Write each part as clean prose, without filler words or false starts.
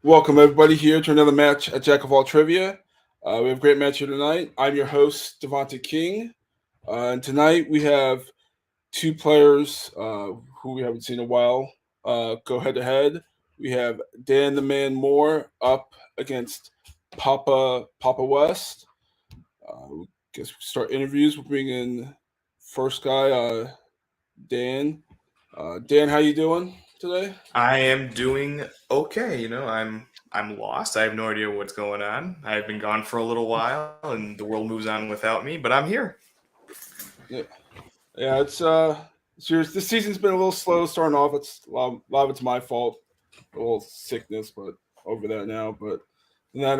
Welcome everybody here to another match at Jack of All Trivia. We have a great match here tonight. I'm your host, Devonta King. And tonight we have two players who we haven't seen in a while go head to head. We have Dan the Man Moore up against Papa West. I guess we start interviews. We'll bring in first guy, Dan. Dan, how you doing today? I am doing okay. I'm lost. I have no idea what's going on. I've been gone for a little while, and the world moves on without me. But I'm here. Yeah. Yeah, it's yours. This season's been a little slow starting off. It's a lot of it's my fault, a little sickness, but over that now. But and that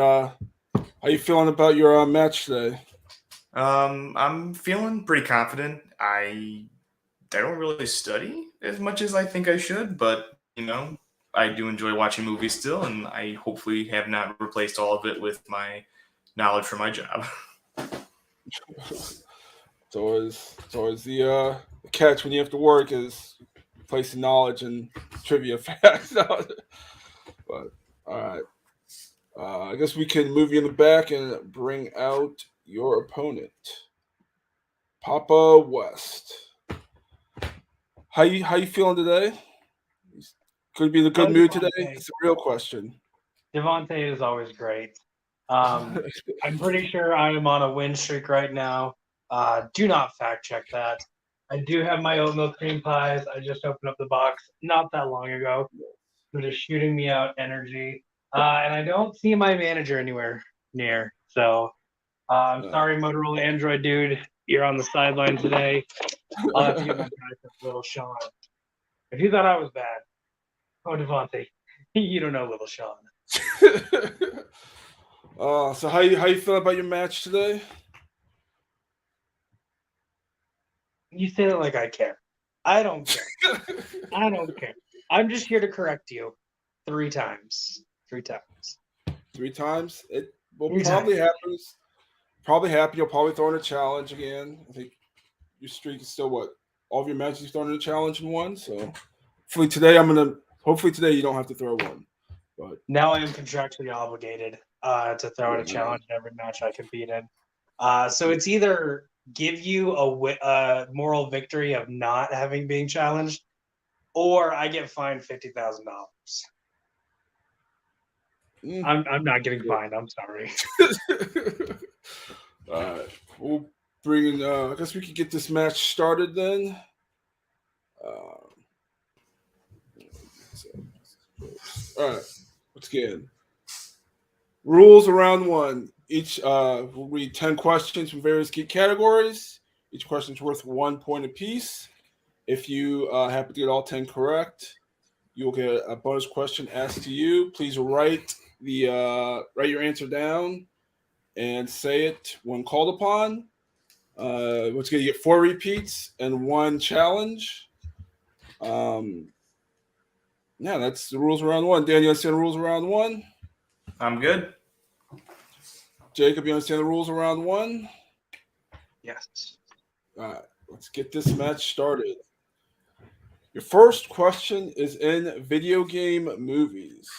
how you feeling about your match today? I'm feeling pretty confident. I don't really study as much as I think I should, but I do enjoy watching movies still, and I hopefully have not replaced all of it with my knowledge for my job. It's always the catch when you have to work is placing knowledge and trivia facts. But all right, I guess we can move you in the back and bring out your opponent, Papa West. How you feeling today? Could be in a good Oh, mood today. Devontae. It's a real question. Devontae is always great. I'm pretty sure I am on a win streak right now. Do not fact check that. I do have my oatmeal cream pies. I just opened up the box not that long ago. They're just shooting me out energy. And I don't see my manager anywhere near. So I'm Uh, sorry, Motorola Android dude. You're on the sideline today. I'll have to get my guy Little Sean. If you thought I was bad, oh, Devontae, you don't know Little Sean. so how you feeling about your match today? You say that like I care. I don't care. I don't care. I'm just here to correct you 3 times. 3 times. 3 times. It will Three probably times. happens. Probably happen. You'll probably throw in a challenge again. I think your streak is still what? All of your matches you've thrown in a challenge and won. So hopefully today you don't have to throw one. But Now I am contractually obligated to throw in a yeah, challenge in every match I compete in. So it's either give you a moral victory of not having been challenged, or I get fined $50,000. mm, I'm not getting fined. I'm sorry. all right. We'll bring in. I guess we could get this match started then. Uh, all right. Let's get in. Rules around one. Each we'll read 10 questions from various key categories. Each question is worth 1 point apiece. If you happen to get all 10 correct, you will get a bonus question asked to you. Please write your answer down and say it when called upon. Once again, you get 4 repeats and 1 challenge. Um, yeah, that's the rules around one. Dan, you understand the rules around one? I'm good. Jacob, you understand the rules around one? Yes. All right, let's get this match started. Your first question is in video game movies.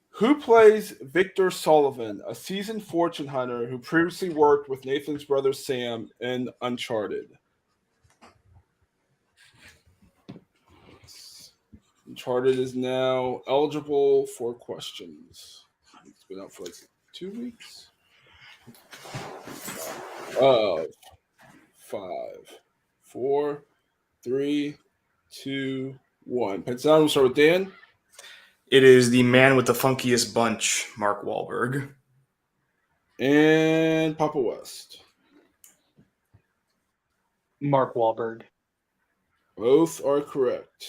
Who plays Victor Sullivan, a seasoned fortune hunter who previously worked with Nathan's brother Sam in Uncharted? Uncharted is now eligible for questions. It's been out for like 2 weeks. 5, 4, 3, 2, 1. Pensan, we'll start with Dan. It is the man with the funkiest bunch, Mark Wahlberg. And Papa West. Mark Wahlberg. Both are correct.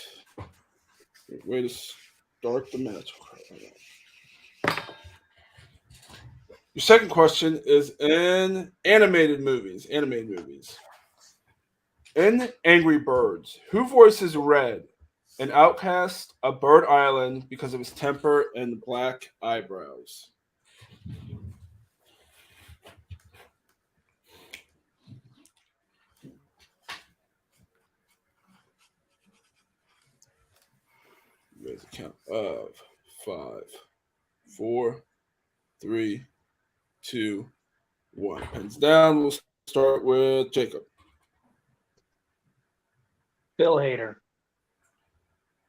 Way to start the match. Your second question is in animated movies. In Angry Birds, who voices Red, an outcast of Bird Island because of his temper and black eyebrows? You guys count of 5, 4, 3, 2, 1. Pens down. We'll start with Jacob. Bill Hader.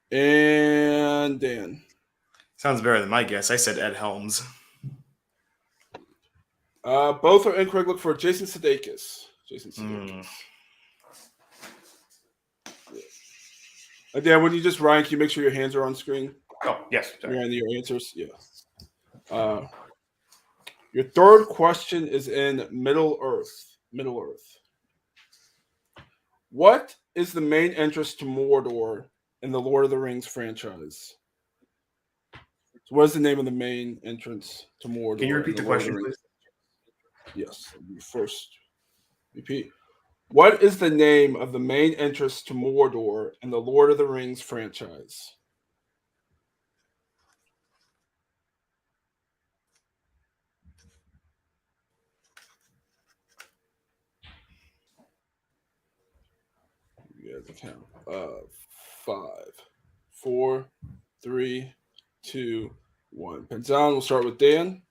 And Dan. Sounds better than my guess. I said Ed Helms. Both are incorrect. Look for Jason Sudeikis. Jason Sudeikis. Dan, when you just Ryan, can you make sure your hands are on screen? Oh, yes. Sorry. Behind your answers? Yeah. Your third question is in Middle Earth. Middle Earth. What is the main entrance to Mordor in the Lord of the Rings franchise? So what is the name of the main entrance to Mordor? Can you repeat the question, please? Yes. First, repeat. What is the name of the main entrance to Mordor in the Lord of the Rings franchise? You guys count. 5, 4, 3, 2, 1. Pens down. We'll start with Dan.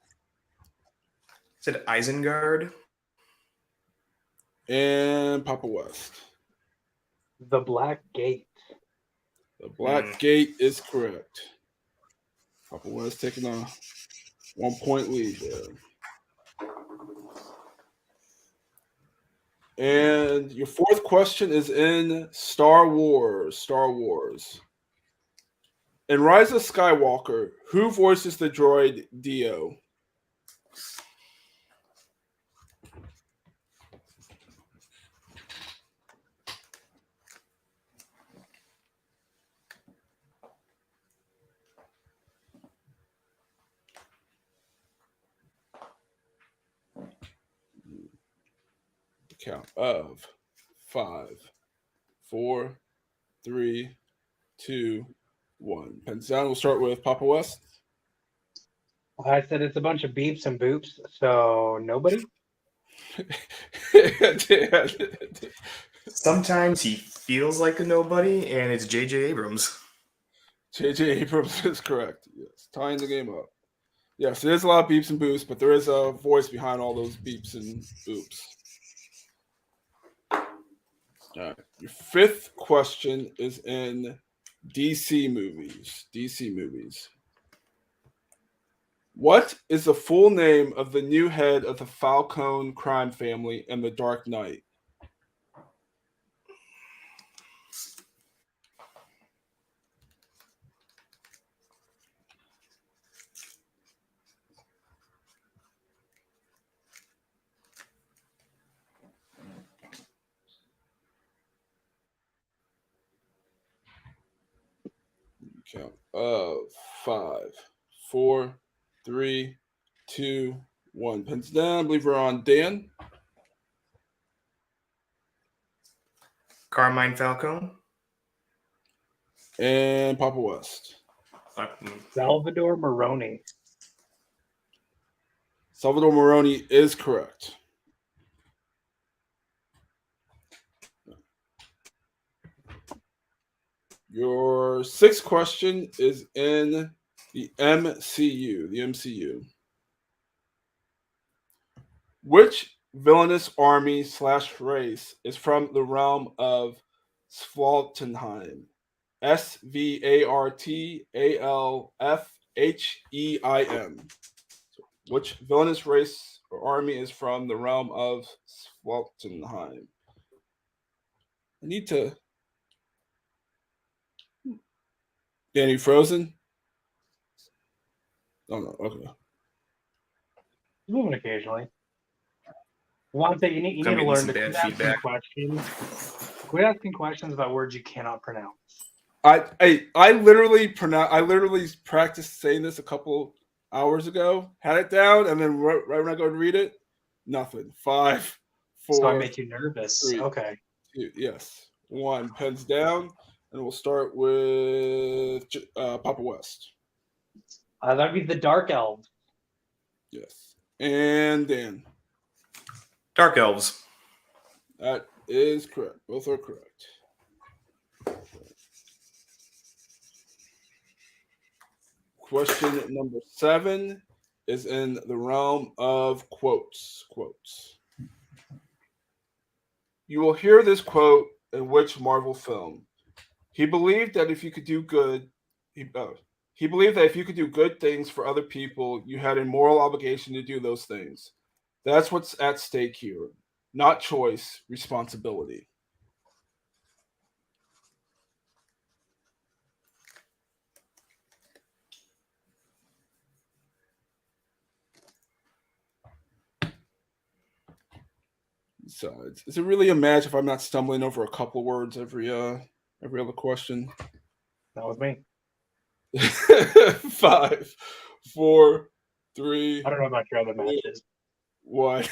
Said Isengard. And Papa West. The Black Gate. The Black Gate is correct. Papa West taking a 1-point lead there. And your fourth question is in Star Wars. Star Wars. In Rise of Skywalker, who voices the droid Dio? Count of 5, 4, 3, 2, 1. Pens down. We'll start with Papa West. I said it's a bunch of beeps and boops, so nobody. Sometimes he feels like a nobody, and it's J.J. Abrams. J.J. Abrams is correct. Yes, tying the game up. Yes, there's a lot of beeps and boops, but there is a voice behind all those beeps and boops. All right. Your fifth question is in DC movies. DC movies. What is the full name of the new head of the Falcone crime family in The Dark Knight? Count of 5, 4, 3, 2, 1. Pens down. I believe we're on Dan. Carmine Falcone. And Papa West. Salvador Moroni. Salvador Moroni is correct. Your sixth question is in the MCU. The MCU. Which villainous army / race is from the realm of Svartalfheim? Svartalfheim. Which villainous race or army is from the realm of Svartalfheim? I need to. Danny frozen? Oh no, okay. Moving occasionally. One thing you need to learn to quit asking questions. Quit asking questions about words you cannot pronounce. I literally practiced saying this a couple hours ago. Had it down, and then right when I go to read it, nothing. 5, 4. So I make you nervous. 3, okay. 2, yes. 1. Pens down, and we'll start with Papa West. That'd be the Dark Elves. Yes. And Dan. Dark Elves. That is correct. Both are correct. Question number 7 is in the realm of quotes. You will hear this quote in which Marvel film? He believed that if you could do good, he believed that if you could do good things for other people, you had a moral obligation to do those things. That's what's at stake here. Not choice, responsibility. So is it really a match if I'm not stumbling over a couple words every other question? That was me. 5, 4, 3. I don't know about your other matches. 1.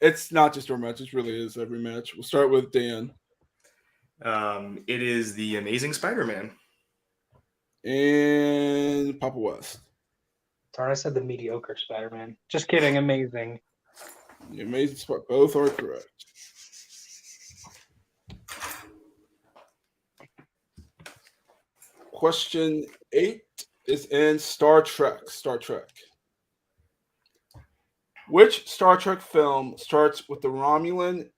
It's not just our match; it really is every match. We'll start with Dan. It is the Amazing Spider-Man. And Papa West. Sorry, I said the mediocre Spider-Man. Just kidding. Amazing. The Amazing Spider. Both are correct. Question 8 is in Star Trek. Which Star Trek film starts with the Romulan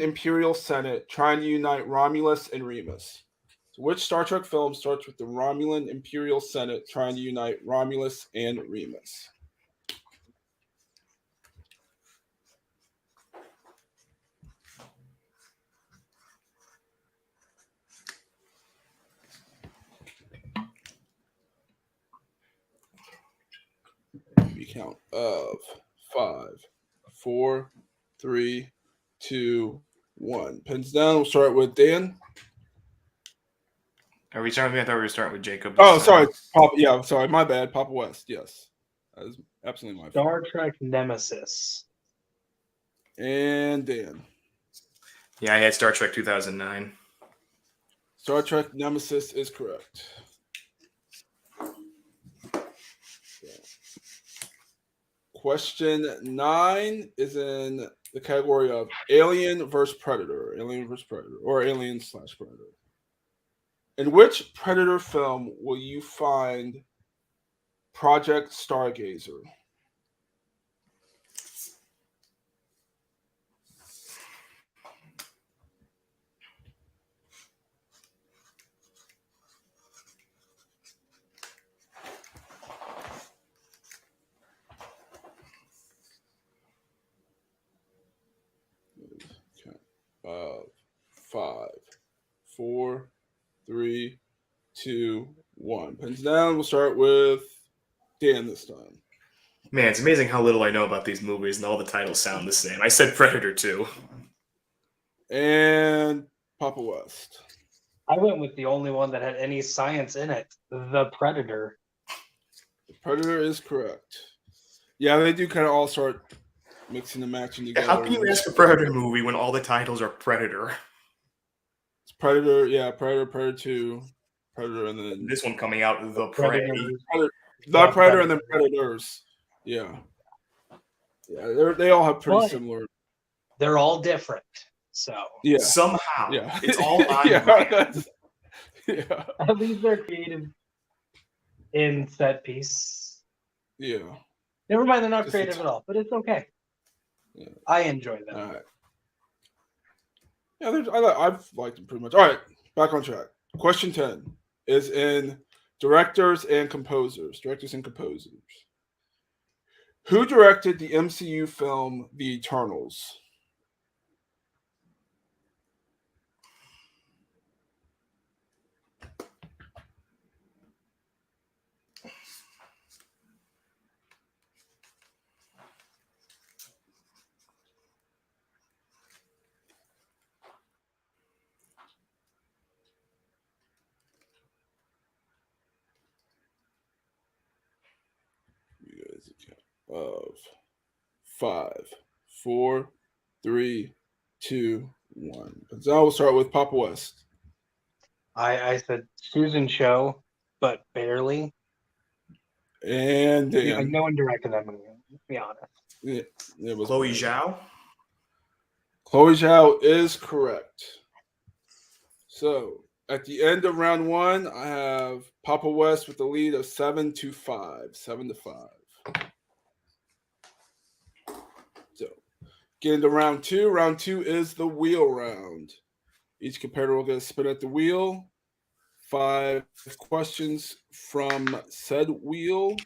Imperial Senate trying to unite Romulus and Remus? So which Star Trek film starts with the Romulan Imperial Senate trying to unite Romulus and Remus? We count of 5, 4, 3, 2, 1. Pens down. We'll start with Dan. Are we starting with me? I thought we were starting with Jacob. Oh, sorry. Sorry. My bad. Papa West. Yes. That is absolutely my fault. Star Trek Nemesis. And Dan. Yeah, I had Star Trek 2009. Star Trek Nemesis is correct. Question 9 is in the category of Alien vs. Predator. Or Alien/Predator. In which Predator film will you find Project Stargazer? Okay. 5, 4, 3, 2, 1. Pens down. We'll start with Dan this time. Man, it's amazing how little I know about these movies and all the titles sound the same. I said Predator 2. And Papa West. I went with the only one that had any science in it. The Predator. The Predator is correct. Yeah, they do kind of all start mixing and matching together. How can you ask a Predator movie when all the titles are Predator? It's Predator, yeah, Predator 2, Predator, and then This one coming out, The Prey. Predator, and then Predators. Yeah, they all have pretty similar. They're all different. So yeah, somehow, yeah, it's all on yeah. Yeah, at least they're creative in set piece. Yeah. Never mind, they're not creative at all, but it's okay. Yeah. I enjoy them. All right. Yeah, I've liked them pretty much. All right, back on track. Question 10 is in directors and composers. Who directed the MCU film The Eternals? Of 5, 4, 3, 2, 1. So we'll start with Papa West. I said Susan Show, but barely. And Dan. No one directed that movie. To be honest. It was Chloe Zhao. Chloe Zhao is correct. So At the end of round one, I have Papa West with the lead of 7-5. 7-5. So, getting to round two. Round two is the wheel round. Each competitor will get a spin at the wheel. 5 questions from said wheel.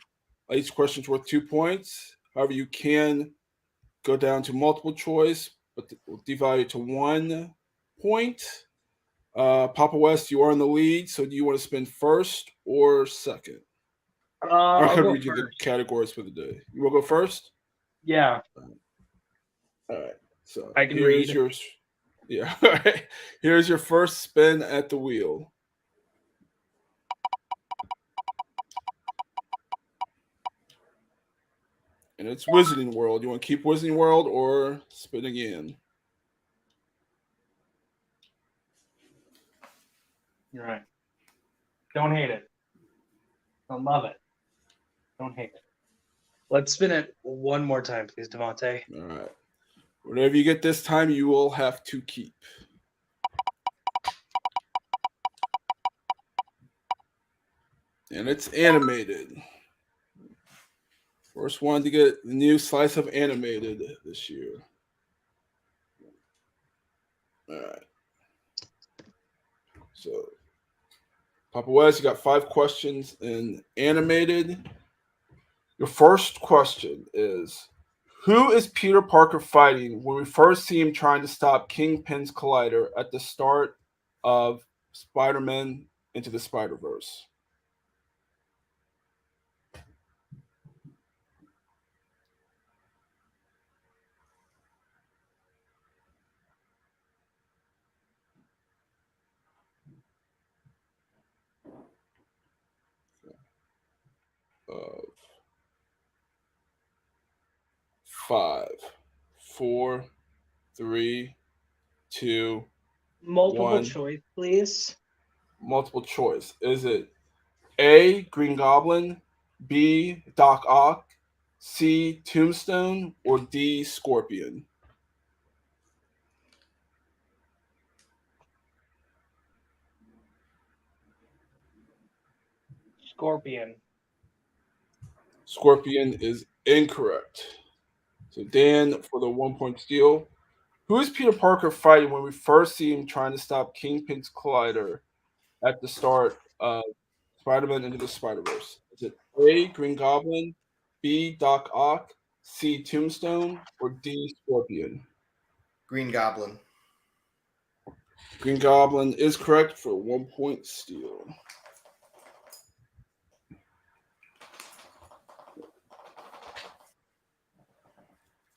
Each question is worth 2 points. However, you can go down to multiple choice, but we'll devalue it to 1 point. Papa West, you are in the lead, so do you want to spin first or second? I I'll could go read you the first. categories for the day. You will go first? Yeah, All right. So I can here's read. your yeah. All right. Here's your first spin at the wheel. And it's Wizarding World. You want to keep Wizarding World or spin again? You're right. Don't hate it. Don't love it. Don't hate it. Let's spin it one more time, please, Devontae. All right. Whatever you get this time, you will have to keep. And it's animated. First one to get the new slice of animated this year. All right. So, Papa West, you got 5 questions in animated. Your first question is, who is Peter Parker fighting when we first see him trying to stop Kingpin's collider at the start of Spider-Man Into the Spider-Verse? Uh, 5, 4, 3, 2, Multiple 1. choice, please. Multiple choice. Is it A, Green Goblin, B, Doc Ock, C, Tombstone, or D, Scorpion? Scorpion. Scorpion is incorrect. So Dan for the 1 point steal. Who is Peter Parker fighting when we first see him trying to stop Kingpin's collider at the start of Spider-Man Into the Spider-Verse? Is it A, Green Goblin, B, Doc Ock, C, Tombstone, or D, Scorpion? Green Goblin. Green Goblin is correct for 1 point steal.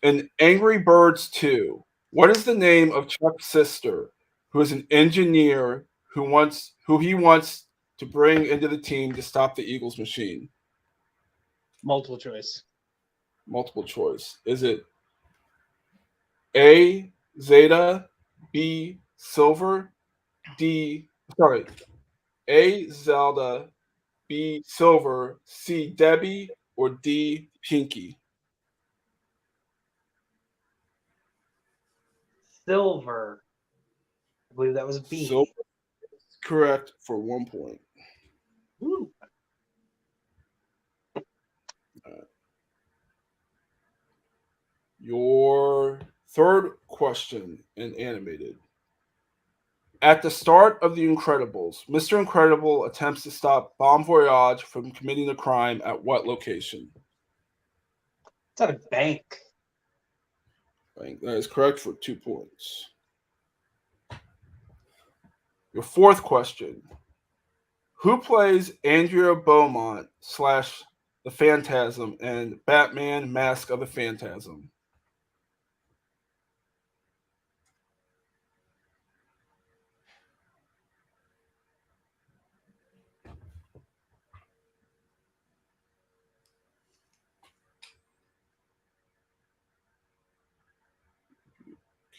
In Angry Birds 2, what is the name of Chuck's sister, who is an engineer who he wants to bring into the team to stop the Eagles machine? Multiple choice. Multiple choice. Is it A, Zeta, B, Silver, A, Zelda, B, Silver, C, Debbie, or D, Pinky? Silver. I believe that was B. Silver is correct for 1 point. Ooh. Your third question in animated. At the start of The Incredibles, Mr. Incredible attempts to stop Bon Voyage from committing a crime at what location? It's at a bank. I think that is correct for 2 points. Your fourth question. Who plays Andrea Beaumont / the Phantasm in Batman Mask of the Phantasm?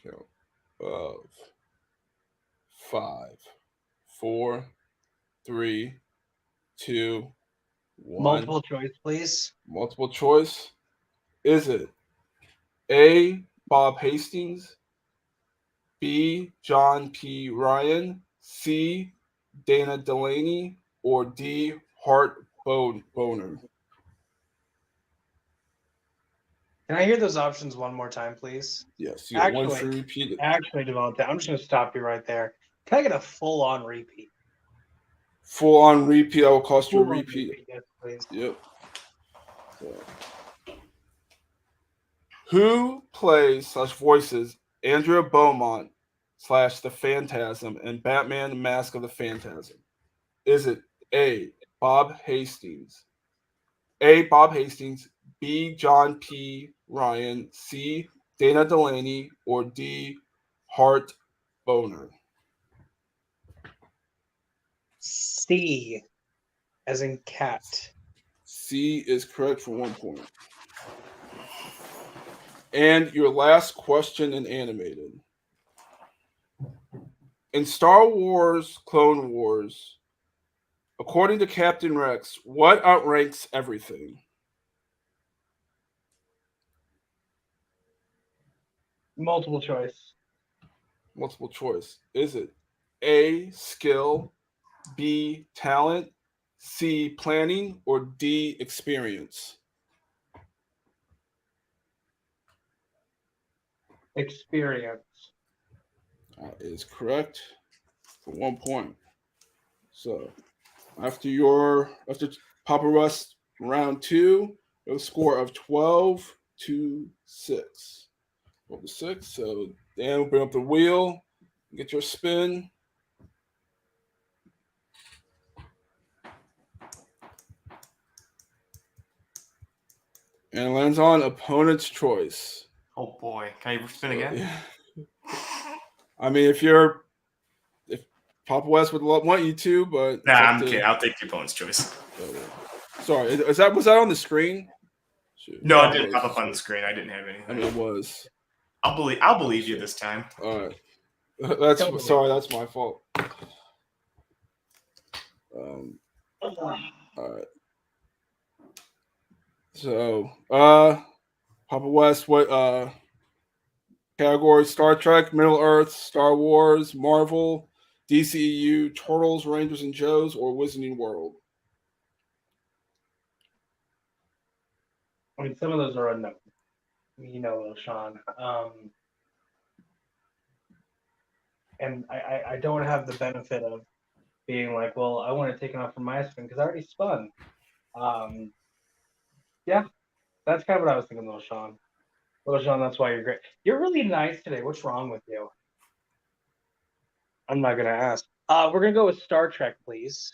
Count of 5, 4, 3, 2, 1. Multiple choice, please. Multiple choice. Is it A, Bob Hastings, B, John P. Ryan, C, Dana Delaney, or D. Hart Boner? Can I hear those options one more time, please? Yes, you get one Actually, free repeat. Actually, Devontae, I'm just going to stop you right there. Can I get a full-on repeat? Full on repeat. I will cost you a Full-on repeat. yes, please. Yep. So. Who plays / voices Andrea Beaumont / the Phantasm in Batman: Mask of the Phantasm? Is it A. Bob Hastings, A. Bob Hastings, B. John P. Ryan, C. Dana Delaney, or D. Hart Boner? C, as in cat. C is correct for 1 point. And your last question in animated. In Star Wars Clone Wars, according to Captain Rex, what outranks everything? Multiple choice. Multiple choice. Is it A, skill, B, talent, C, planning, or D, experience? Experience. That is correct for 1 point. So after Papa Rust round 2, a score of 12-6. 12-6. So Dan will bring up the wheel, get your spin. And it lands on opponent's choice. Oh boy, can I spin again? Yeah. I mean, if Papa West would want you to, but Nah, I'm kidding. I'll take the opponent's choice. Sorry, was that on the screen? Shoot. No, it didn't pop up on the screen. I didn't have anything. I mean, it was. I'll believe you this time. All right. That's my fault. All right. So, Papa West, what category? Star Trek, Middle Earth, Star Wars, Marvel, DCEU, Turtles, Rangers and Joes, or Wizarding World? I mean, some of those are unknown. You know, Sean. And I don't have the benefit of being like, well, I want to take it off from my spin because I already spun. Yeah, that's kind of what I was thinking, Little Sean. Little Sean, that's why you're great. You're really nice today. What's wrong with you? I'm not gonna ask. We're gonna go with Star Trek, please.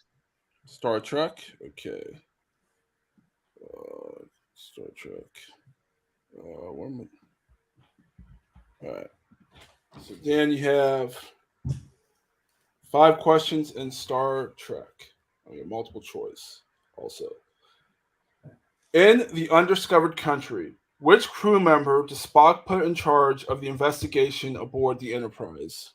Star Trek? Okay. Star Trek. All right. So, Dan, you have 5 questions in Star Trek. Multiple choice also. In the undiscovered country, which crew member does Spock put in charge of the investigation aboard the Enterprise?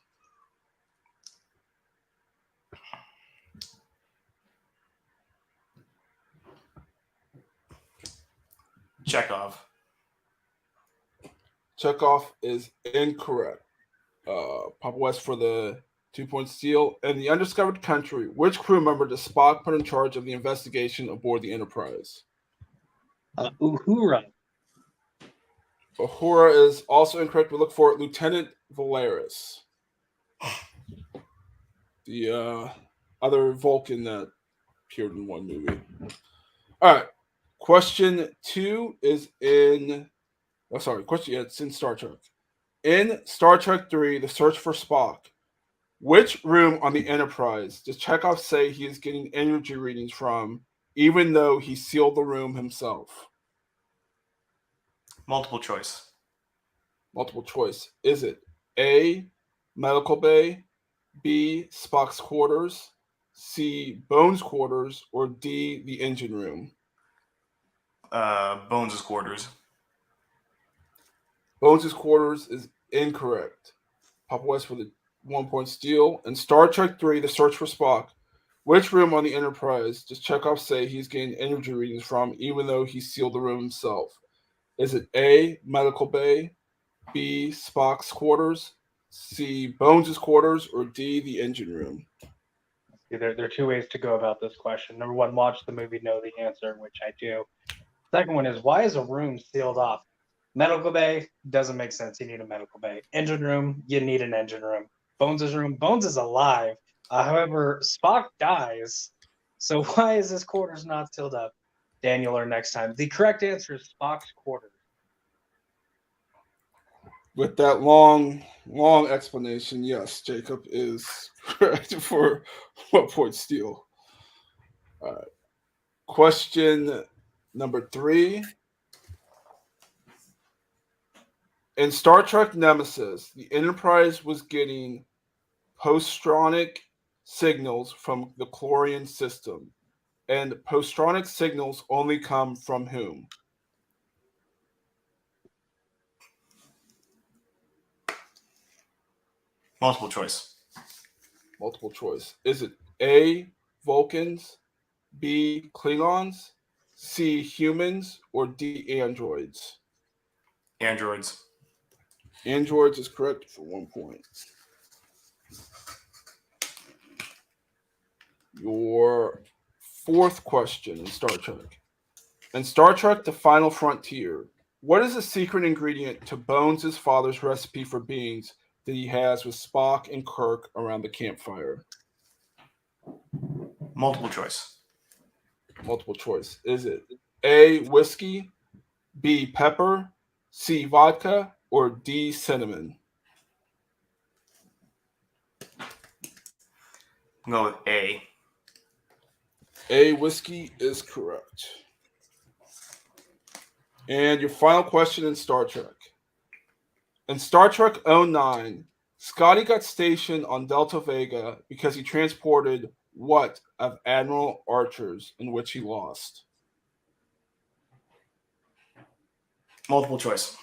Chekhov. Chekhov is incorrect. Papa West for the 2-point steal. In the undiscovered country, which crew member does Spock put in charge of the investigation aboard the Enterprise? Uhura. Uhura is also incorrect. We look for Lieutenant Valeris, the other Vulcan that appeared in one movie. All right. Question 2 is in. It's in Star Trek. In Star Trek 3, The Search for Spock, which room on the Enterprise does Chekhov say he is getting energy readings from, even though he sealed the room himself? Multiple choice. Multiple choice. Is it A, medical bay, B, Spock's quarters, C, Bones' quarters, or D, the engine room? Bones' quarters. Bones' quarters is incorrect. Papa West for the 1-point steal. In Star Trek 3, The Search for Spock, which room on the Enterprise does Chekhov say he's getting energy readings from, even though he sealed the room himself? Is it A, medical bay, B, Spock's quarters, C, Bones' quarters, or D, the engine room? There are two ways to go about this question. Number one, watch the movie, know the answer, which I do. Second one is, why is a room sealed off? Medical bay doesn't make sense. You need a medical bay. Engine room, you need an engine room. Bones' room, Bones is alive. However, Spock dies. So why is his quarters not sealed up? Dan, you'll learn next time. The correct answer is Spock's quarters. With that long explanation, yes, Jacob is correct for 1 point steal. All right. Question number 3. In Star Trek Nemesis, the Enterprise was getting postronic signals from the Chlorian system, and postronic signals only come from whom? Multiple choice. Multiple choice. Is it A, Vulcans, B, Klingons, C, humans, or D, androids? Androids. Androids is correct for 1 point. Your 4th question in Star Trek. In Star Trek The Final Frontier, what is the secret ingredient to Bones' father's recipe for beans that he has with Spock and Kirk around the campfire? Multiple choice. Multiple choice. Is it A, whiskey, B, pepper, C, vodka, or D, cinnamon? I'm going with A. A, whiskey is correct. And your final question in Star Trek. In Star Trek 09, Scotty got stationed on Delta Vega because he transported what of Admiral Archer's, in which he lost? Multiple choice.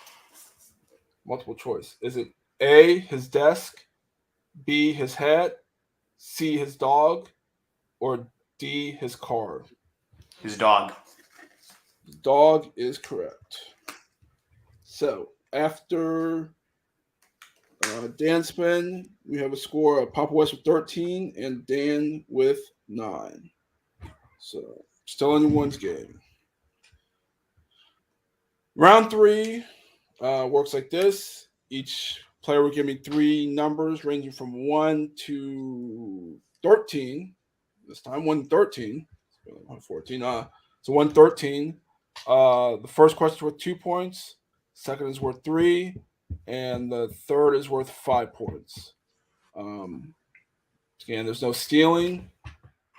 Multiple choice. Is it A, his desk, B, his hat, C, his dog, or D, his car? His dog. Dog is correct. So after Dan's spin, we have a score of Papa West with 13 and Dan with 9. So still anyone's game. Round 3 works like this. Each player will give me 3 numbers ranging from 1 to 13. This time 1 to 13. 14. So 1 to 13. The first question is worth 2 points. Second is worth 3. And the third is worth 5 points. Again, there's no stealing.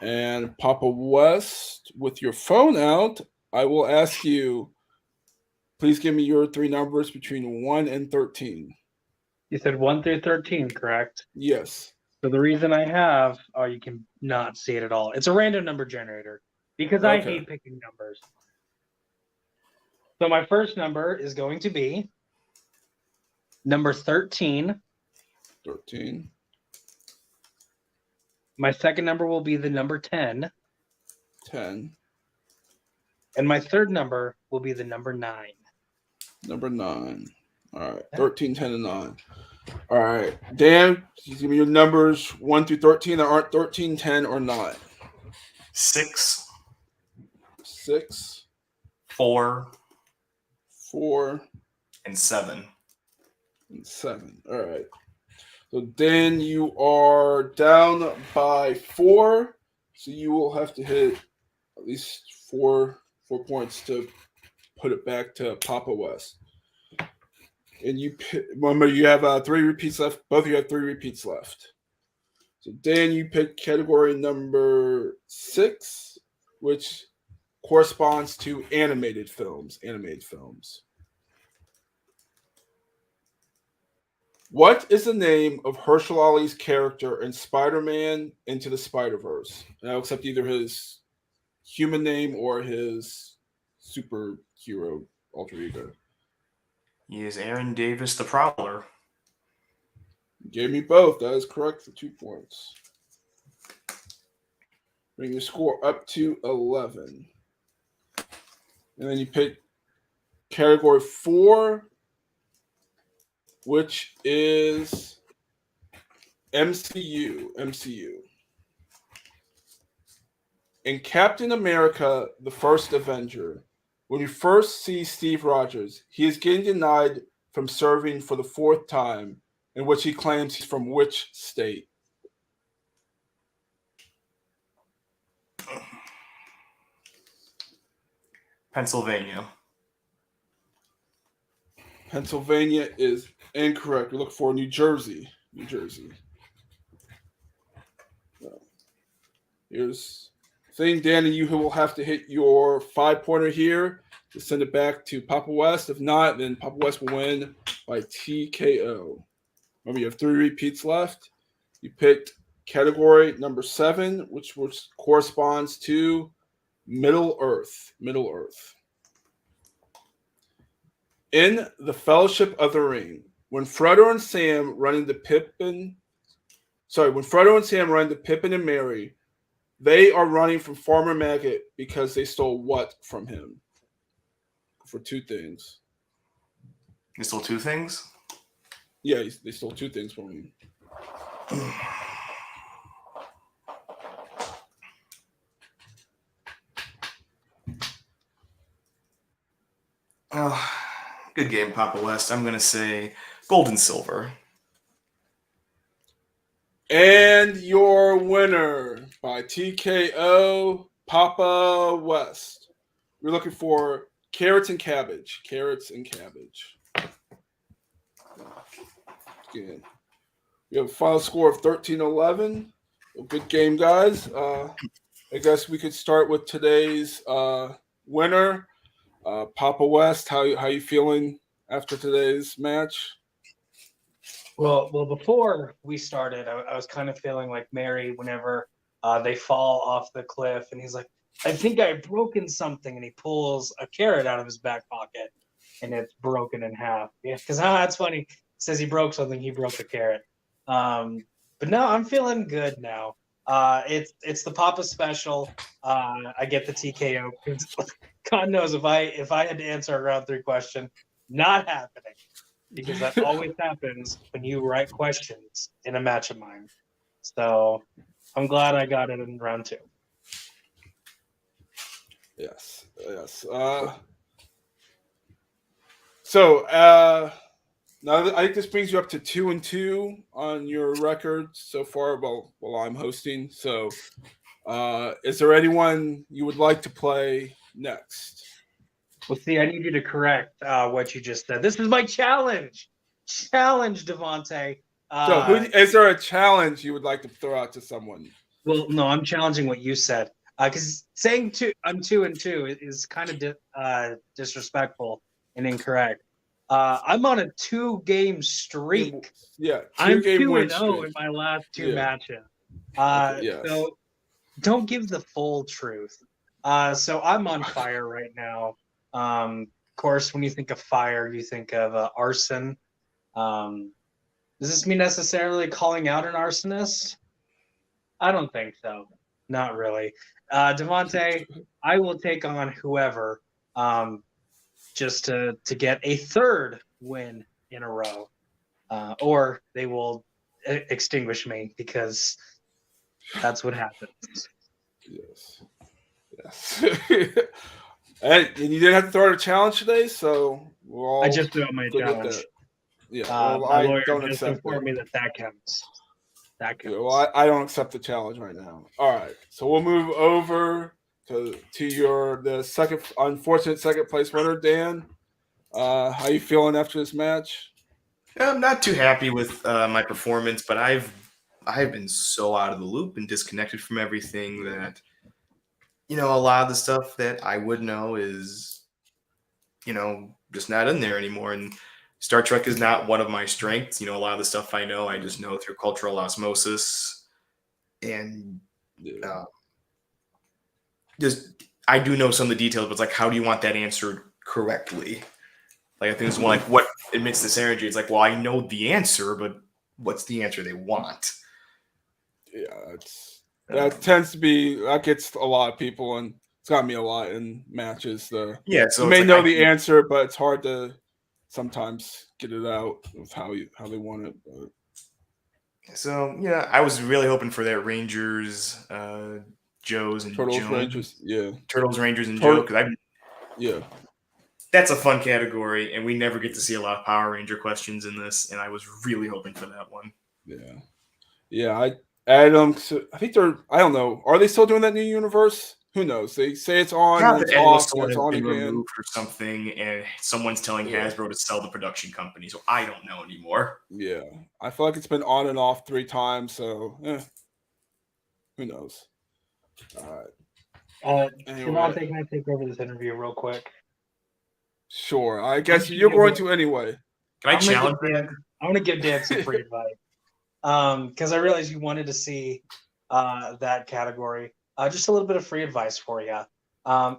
And Papa West, with your phone out, I will ask you, please give me your 3 numbers between 1 and 13. You said 1 through 13, correct? Yes. So the reason I have, you can not see it at all. It's a random number generator because I Okay. hate picking numbers. So my first number is going to be number 13. 13. My second number will be the number 10. 10. And my third number will be the number 9. Number 9. All right. 13, 10, and 9. All right. Dan, give me your numbers 1 through 13 that aren't 13, 10, or 9. 6. 6. 4. 4. And 7. And 7. All right. So Dan, you are down by 4. So you will have to hit at least 4 points to put it back to Papa West. And you remember you have 3 repeats left. Both of you have 3 repeats left. So Dan, you pick category number 6, which corresponds to animated films. Animated films. What is the name of Herschel Ali's character in Spider-Man Into the Spider-Verse? And I'll accept either his human name or his superhero alter ego. He is Aaron Davis, the Prowler. You gave me both. That is correct for 2 points. Bring your score up to 11. And then you pick category 4, which is MCU. In Captain America: The First Avenger, when you first see Steve Rogers, he is getting denied from serving for the 4th time, in which he claims he's from which state? Pennsylvania. Pennsylvania is incorrect. We look for New Jersey. New Jersey. Here's the thing, Danny. You will have to hit your 5-pointer here to send it back to Papa West. If not, then Papa West will win by TKO. Remember, you have 3 repeats left. You picked category number 7, which corresponds to Middle Earth. Middle Earth. In the Fellowship of the Ring, when Frodo and Sam run into Pippin and Merry, they are running from Farmer Maggot because they stole what from him? For 2 things. They stole 2 things? Yeah, they stole 2 things from him. Oh, good game, Papa West. I'm going to say gold and silver. And your winner by TKO, Papa West. We're looking for carrots and cabbage. Carrots and cabbage. Again, we have a final score of 13-11. A good game, guys. I guess we could start with today's winner, Papa West. How you feeling after today's match? Well, before we started, I was kind of feeling like Mary whenever they fall off the cliff, and he's like, I think I've broken something, and he pulls a carrot out of his back pocket, and it's broken in half. Yeah, because that's funny. He says he broke something, he broke a carrot. But no, I'm feeling good now. It's the Papa special. I get the TKO. God knows if I had to answer a round 3 question, not happening. Because that always happens when you write questions in a match of mine. So I'm glad I got it in round 2. Yes. So now I think this brings you up to 2-2 on your record so far while I'm hosting. So is there anyone you would like to play next? Well, see, I need you to correct what you just said. This is my challenge. Challenge, Devontae. So is there a challenge you would like to throw out to someone? Well, no, I'm challenging what you said. Because saying I'm 2-2 is kind of disrespectful and incorrect. I'm on a 2-game streak. Yeah, I'm 2-game 2-0 in my last 2 matches. Yes. So don't give the full truth. So I'm on fire right now. Of course, when you think of fire, you think of arson. Does this mean necessarily calling out an arsonist? I don't think so. Not really. Devontae, I will take on whoever just to get a 3rd win in a row. Or they will extinguish me because that's what happens. Yes. And you didn't have to throw out a challenge today, so we're all I just threw out my challenge. Yeah, my lawyer don't just accept informed me that counts. That counts. Yeah, well, I don't accept the challenge right now. All right, so we'll move over to the unfortunate second place winner, Dan. How you feeling after this match? I'm not too happy with my performance, but I've been so out of the loop and disconnected from everything that, a lot of the stuff that I would know is, just not in there anymore. And Star Trek is not one of my strengths. A lot of the stuff I know, I just know through cultural osmosis. And I do know some of the details, but it's like, how do you want that answered correctly? Like, I think it's one like, what emits this energy? It's like, well, I know the answer, but what's the answer they want? Yeah, that gets a lot of people, and it's got me a lot in matches. So you may know the answer, but it's hard to sometimes get it out of how they want it. But. So I was really hoping for that Rangers Joes and Turtles, Jones. Rangers, yeah. Turtles, Rangers, and Turtle- Joe, because Yeah. that's a fun category, and we never get to see a lot of Power Ranger questions in this, and I was really hoping for that one. Yeah. Yeah, I added them. I think they're, I don't know. Are they still doing that new universe? Who knows? They say it's on, Not and that it's Endless off, and Sword it's has on been again. removed or something, and someone's telling Yeah. Hasbro to sell the production company, so I don't know anymore. Yeah. I feel like it's been on and off 3 times, so who knows? All right. Anyway. Devontae, can I take over this interview real quick? Sure. I guess you're going to anyway. Can I challenge that? I'm gonna give Dan some free advice. Because I realized you wanted to see that category. Just a little bit of free advice for you.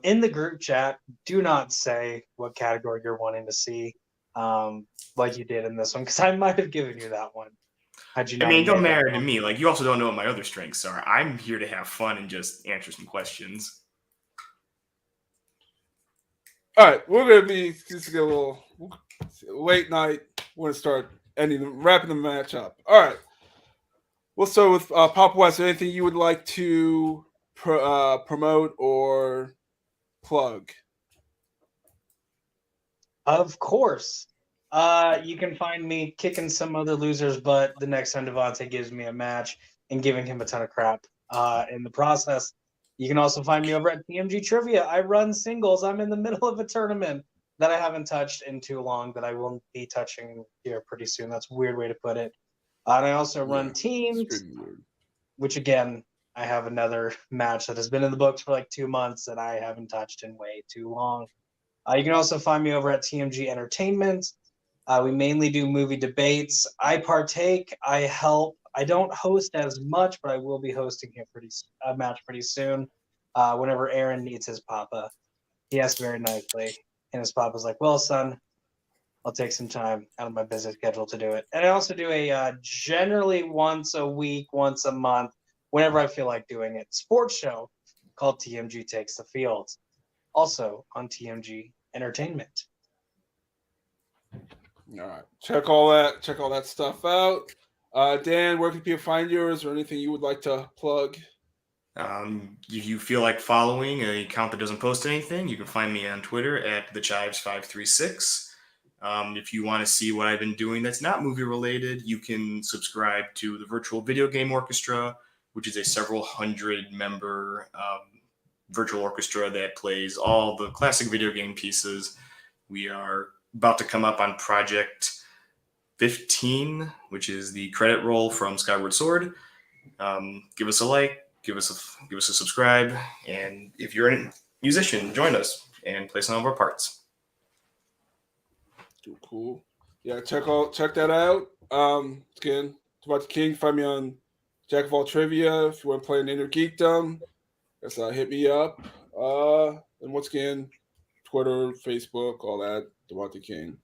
In the group chat, do not say what category you're wanting to see, like you did in this one, because I might have given you that one. Had you I not mean, it don't made that matter to one. me. Like, you also don't know what my other strengths are. I'm here to have fun and just answer some questions. All right, we're gonna be just get a little late night. We're gonna start wrapping the match up. All right, we'll start with Pop West. Anything you would like to promote or plug? Of course. You can find me kicking some other losers' butt the next time Devontae gives me a match and giving him a ton of crap in the process. You can also find me over at TMG Trivia. I run singles. I'm in the middle of a tournament that I haven't touched in too long that I will be touching here pretty soon. That's a weird way to put it. And I also run teams, which again, I have another match that has been in the books for like 2 months that I haven't touched in way too long. You can also find me over at TMG Entertainment. We mainly do movie debates. I partake. I help. I don't host as much, but I will be hosting here a match pretty soon. Whenever Aaron needs his papa, he asked very nicely, and his papa's like, "Well, son, I'll take some time out of my busy schedule to do it." And I also do a generally once a week, once a month, whenever I feel like doing it, sports show called TMG Takes the Field, also on TMG Entertainment. All right, check all that stuff out. Dan, where can people find yours, or anything you would like to plug? If you feel like following an account that doesn't post anything, you can find me on Twitter at thechives536. If you want to see what I've been doing that's not movie related, you can subscribe to the Virtual Video Game Orchestra, which is a several hundred member virtual orchestra that plays all the classic video game pieces. We are about to come up on Project 15, which is the credit roll from Skyward Sword. Give us a like, give us a subscribe, and if you're a musician, join us and play some of our parts. Cool. Yeah, check that out. Again, it's about the King. Find me on Jack of All Trivia if you want to play an Inner Geekdom. Just hit me up. And once again, Twitter, Facebook, all that. Devontae King.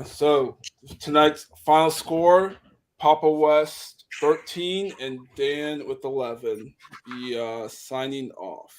So tonight's final score: Papa West 13 and Dan with 11. Be signing off.